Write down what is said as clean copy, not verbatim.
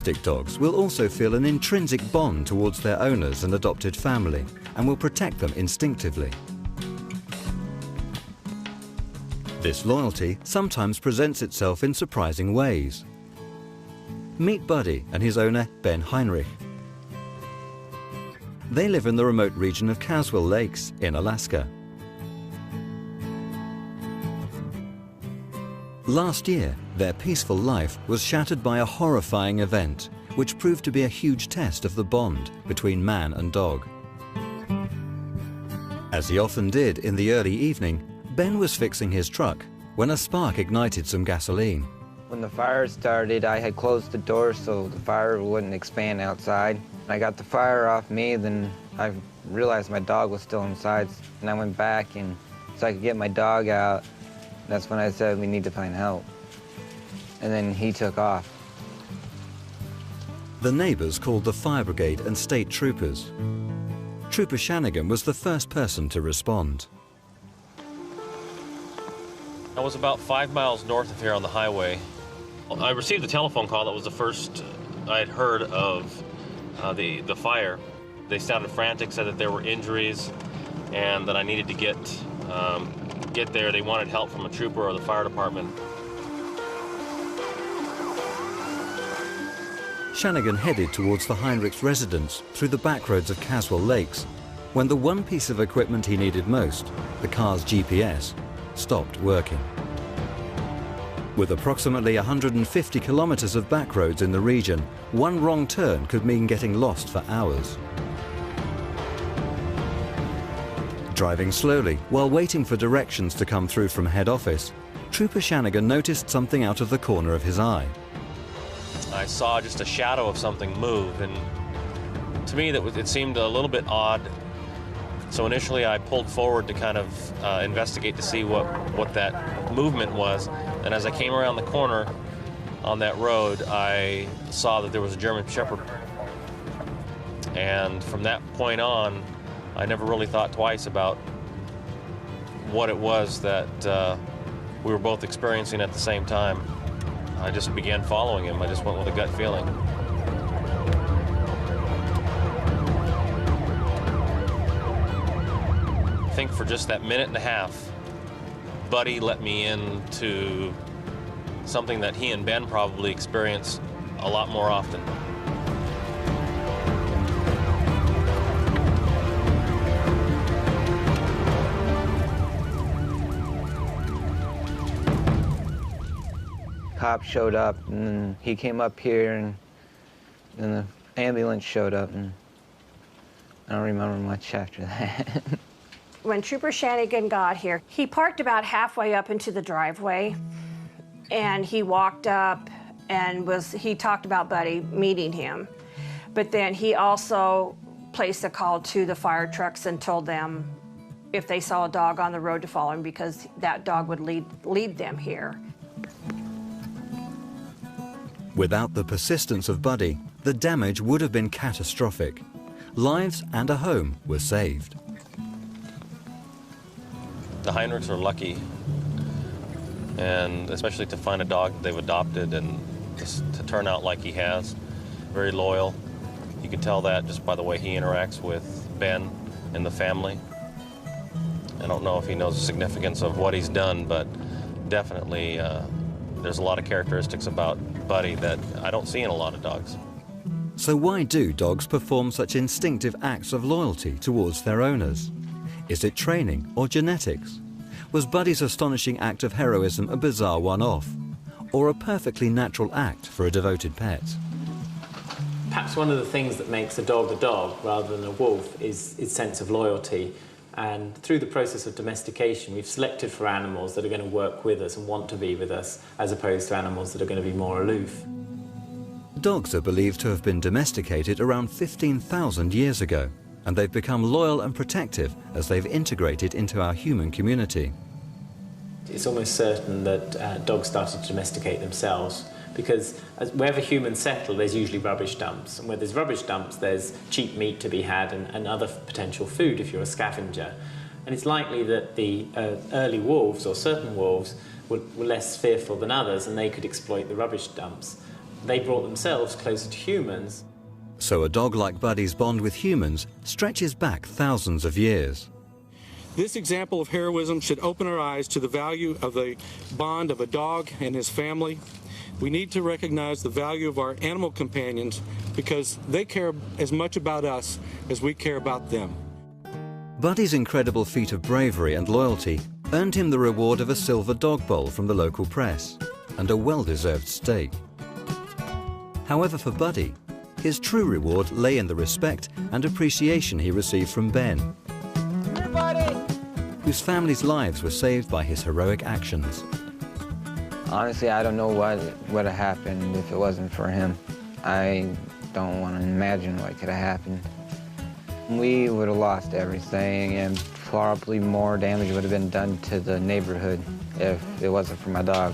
domestic dogs will also feel an intrinsic bond towards their owners and adopted family and will protect them instinctively. This loyalty sometimes presents itself in surprising ways. Meet Buddy and his owner, Ben Heinrich. They live in the remote region of Caswell Lakes in Alaska. Last year, their peaceful life was shattered by a horrifying event, which proved to be a huge test of the bond between man and dog. As he often did in the early evening, Ben was fixing his truck when a spark ignited some gasoline. When the fire started, I had closed the door so the fire wouldn't expand outside. I got the fire off me, then I realized my dog was still inside, and I went back so I could get my dog out. That's when I said we need to find help. And then he took off. The neighbors called the fire brigade and state troopers. Trooper Shanigan was the first person to respond. I was about 5 miles north of here on the highway. I received a telephone call. That was the first I had heard of the fire. They sounded frantic, said that there were injuries and that I needed to get there. They wanted help from a trooper or the fire department. Shanigan headed towards the Heinrichs' residence through the back roads of Caswell Lakes when the one piece of equipment he needed most, the car's GPS, stopped working. With approximately 150 kilometers of back roads in the region, one wrong turn could mean getting lost for hours. Driving slowly while waiting for directions to come through from head office, Trooper Shanigan noticed something out of the corner of his eye. I saw just a shadow of something move, and to me it seemed a little bit odd. So initially I pulled forward to kind of investigate to see what that movement was. And as I came around the corner on that road, I saw that there was a German Shepherd. And from that point on, I never really thought twice about what it was that we were both experiencing at the same time. I just began following him. I just went with a gut feeling. I think for just that minute and a half, Buddy let me into something that he and Ben probably experience a lot more often. Cop showed up, and then he came up here, and then the ambulance showed up, and I don't remember much after that. When Trooper Shanigan got here, he parked about halfway up into the driveway, and he walked up and he talked about Buddy meeting him. But then he also placed a call to the fire trucks and told them if they saw a dog on the road to follow him, because that dog would lead them here. Without the persistence of Buddy, the damage would have been catastrophic. Lives and a home were saved. The Heinrichs are lucky, and especially to find a dog that they've adopted and to turn out like he has. Very loyal. You can tell that just by the way he interacts with Ben and the family. I don't know if he knows the significance of what he's done, but definitely there's a lot of characteristics about Buddy that I don't see in a lot of dogs. So why do dogs perform such instinctive acts of loyalty towards their owners? Is it training or genetics? Was Buddy's astonishing act of heroism a bizarre one-off, or a perfectly natural act for a devoted pet? Perhaps one of the things that makes a dog rather than a wolf is its sense of loyalty. And through the process of domestication, we've selected for animals that are going to work with us and want to be with us, as opposed to animals that are going to be more aloof. Dogs are believed to have been domesticated around 15,000 years ago, and they've become loyal and protective as they've integrated into our human community. It's almost certain that dogs started to domesticate themselves, because wherever humans settle, there's usually rubbish dumps. And where there's rubbish dumps, there's cheap meat to be had and other potential food if you're a scavenger. And it's likely that the early wolves, or certain wolves, were less fearful than others, and they could exploit the rubbish dumps. They brought themselves closer to humans. So a dog like Buddy's bond with humans stretches back thousands of years. This example of heroism should open our eyes to the value of the bond of a dog and his family. We need to recognize the value of our animal companions because they care as much about us as we care about them. Buddy's incredible feat of bravery and loyalty earned him the reward of a silver dog bowl from the local press and a well-deserved steak. However, for Buddy, his true reward lay in the respect and appreciation he received from Ben, whose family's lives were saved by his heroic actions. Honestly, I don't know what would have happened if it wasn't for him. I don't want to imagine what could have happened. We would have lost everything, and probably more damage would have been done to the neighborhood if it wasn't for my dog.